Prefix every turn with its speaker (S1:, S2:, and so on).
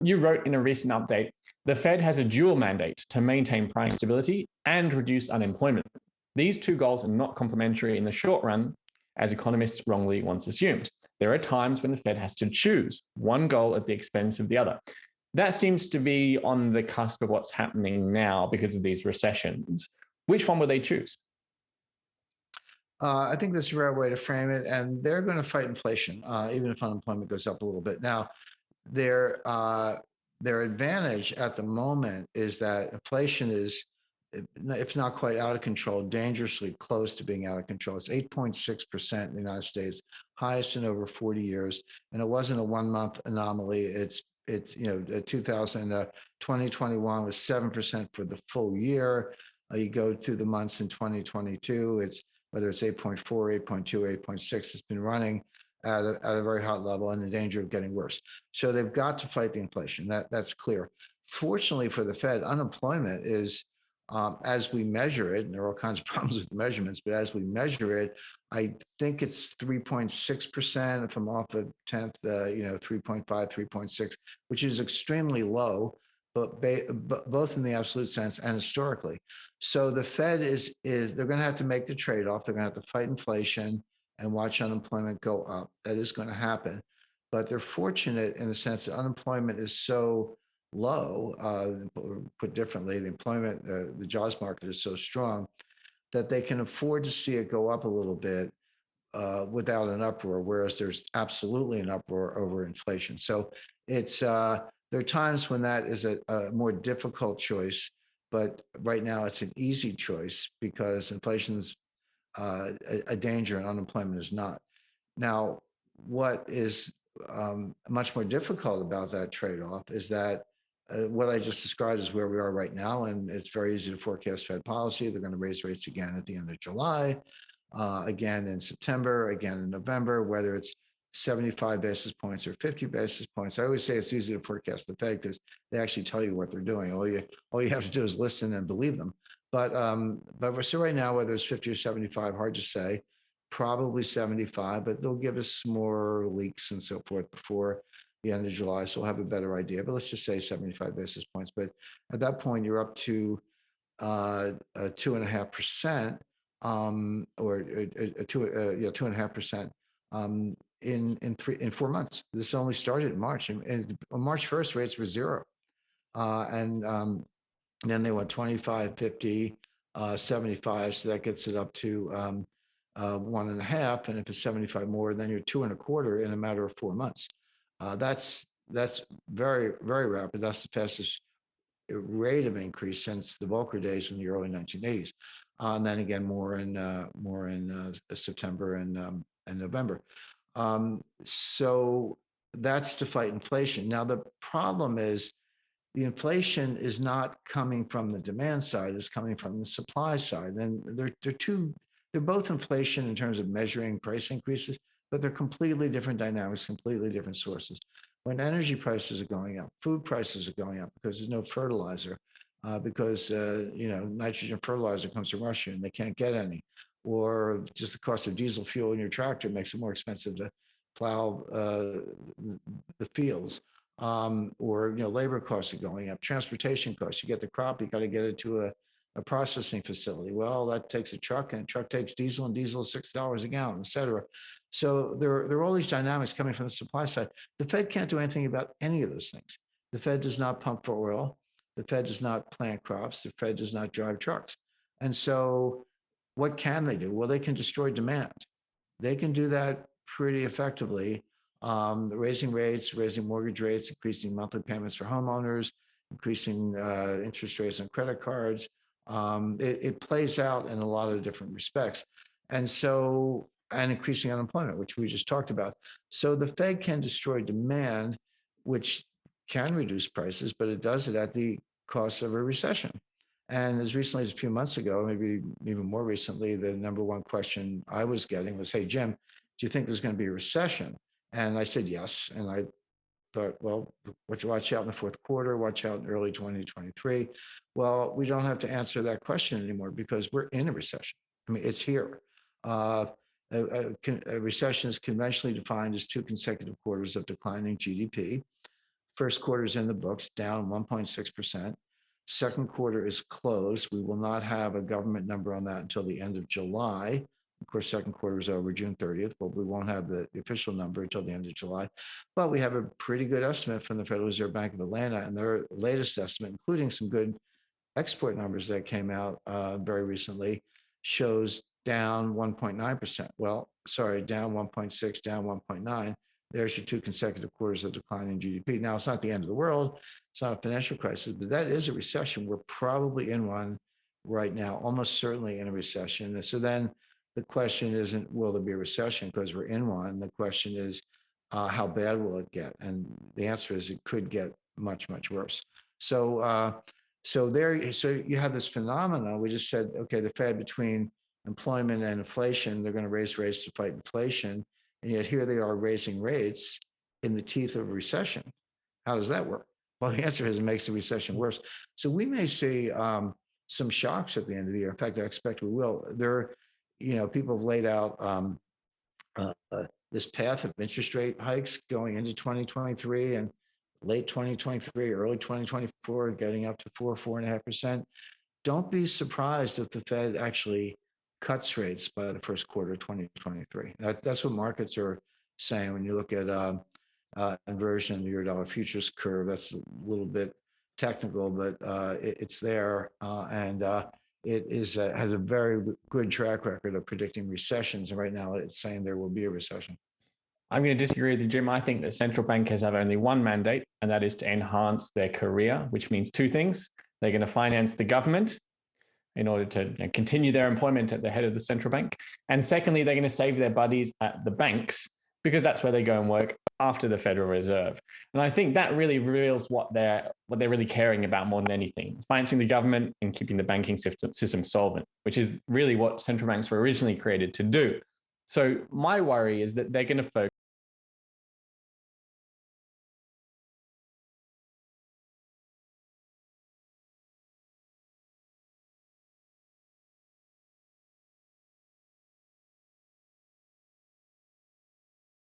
S1: you wrote in a recent update, the Fed has a dual mandate to maintain price stability and reduce unemployment. These two goals are not complementary in the short run, as economists wrongly once assumed. There are times when the Fed has to choose one goal at the expense of the other. That seems to be on the cusp of what's happening now because of these recessions. Which one will they choose?
S2: I think that's the right way to frame it. And they're going to fight inflation, even if unemployment goes up a little bit. Now, their advantage at the moment is that inflation is, if not quite out of control, dangerously close to being out of control. It's 8.6% in the United States, highest in over 40 years. And it wasn't a 1 month anomaly. It's 2021 was 7% for the full year. You go through the months in 2022, it's whether it's 8.4, 8.2, 8.6, it's been running at a very hot level and in danger of getting worse. So they've got to fight the inflation. That's clear. Fortunately for the Fed, unemployment is, as we measure it, and there are all kinds of problems with the measurements, but as we measure it, I think it's 3.6%. If I'm off the 10th, 3.5, 3.6, which is extremely low, but both in the absolute sense and historically. So the Fed they're going to have to make the trade-off. They're going to have to fight inflation and watch unemployment go up. That is going to happen. But they're fortunate in the sense that unemployment is so low, put differently, the jobs market is so strong that they can afford to see it go up a little bit without an uproar, whereas there's absolutely an uproar over inflation. So there are times when that is a more difficult choice, but right now it's an easy choice because inflation is a danger and unemployment is not. Now, what is much more difficult about that trade-off is that what I just described is where we are right now, and it's very easy to forecast Fed policy. They're going to raise rates again at the end of July, again in September, again in November, whether it's 75 basis points or 50 basis points. I always say it's easy to forecast the Fed because they actually tell you what they're doing. All you have to do is listen and believe them. But so right now, whether it's 50 or 75, hard to say. Probably 75, but they'll give us more leaks and so forth before the end of July, so we'll have a better idea. But let's just say 75 basis points. But at that point, you're up to 2.5%, or 2.5%. In 4 months. This only started in March, and on March 1st, rates were zero, and then they went 25, 50, 75. So that gets it up to 1.5, and if it's 75 more, then you're 2.25 in a matter of 4 months. That's very, very rapid. That's the fastest rate of increase since the Volcker days in the early 1980s, and then again more in September and November. So that's to fight inflation. Now, the problem is the inflation is not coming from the demand side, it's coming from the supply side. And they're both inflation in terms of measuring price increases, but they're completely different dynamics, completely different sources. When energy prices are going up, food prices are going up because there's no fertilizer, because nitrogen fertilizer comes from Russia and they can't get any. Or just the cost of diesel fuel in your tractor makes it more expensive to plow the fields. Or labor costs are going up, transportation costs. You get the crop, you got to get it to a processing facility. Well, that takes a truck, and a truck takes diesel, and diesel is $6 a gallon, et cetera. So there are all these dynamics coming from the supply side. The Fed can't do anything about any of those things. The Fed does not pump for oil. The Fed does not plant crops. The Fed does not drive trucks. And so what can they do? Well, they can destroy demand. They can do that pretty effectively. Raising rates, raising mortgage rates, increasing monthly payments for homeowners, increasing interest rates on credit cards. It plays out in a lot of different respects. And increasing unemployment, which we just talked about. So the Fed can destroy demand, which can reduce prices, but it does it at the cost of a recession. And as recently as a few months ago, maybe even more recently, the number one question I was getting was, hey, Jim, do you think there's going to be a recession? And I said, yes. And I thought, well, watch out in the fourth quarter, watch out in early 2023. Well, we don't have to answer that question anymore because we're in a recession. I mean, it's here. A recession is conventionally defined as 2 consecutive quarters of declining GDP, First quarter is in the books, down 1.6%. Second quarter is closed. We will not have a government number on that until the end of July. Of course, second quarter is over June 30th, but we won't have the official number until the end of July. But we have a pretty good estimate from the Federal Reserve Bank of Atlanta, and their latest estimate, including some good export numbers that came out very recently, shows down 1.9%. Well, sorry, down 1.6, down 1.9. There's your 2 consecutive quarters of decline in GDP. Now, it's not the end of the world. It's not a financial crisis, but that is a recession. We're probably in one right now, almost certainly in a recession. And so then the question isn't, will there be a recession because we're in one? The question is, how bad will it get? And the answer is it could get much, much worse. So you have this phenomenon. We just said, okay, the Fed, between employment and inflation, they're going to raise rates to fight inflation. And yet here they are raising rates in the teeth of a recession. How does that work? Well, the answer is it makes the recession worse. So we may see some shocks at the end of the year. In fact, I expect we will. People have laid out this path of interest rate hikes going into 2023 and late 2023, early 2024, getting up to 4.5%. Don't be surprised if the Fed actually cuts rates by the first quarter of 2023. That's what markets are saying. When you look at inversion in the Eurodollar futures curve, that's a little bit technical, but it's there, and it has a very good track record of predicting recessions. And right now, it's saying there will be a recession.
S1: I'm going to disagree with you, Jim. I think that central bankers have only one mandate, and that is to enhance their career, which means 2 things. They're going to finance the government in order to continue their employment at the head of the central bank. And secondly, they're going to save their buddies at the banks, because that's where they go and work after the Federal Reserve. And I think that really reveals what they're really caring about more than anything: financing the government and keeping the banking system solvent, which is really what central banks were originally created to do. So my worry is that they're going to focus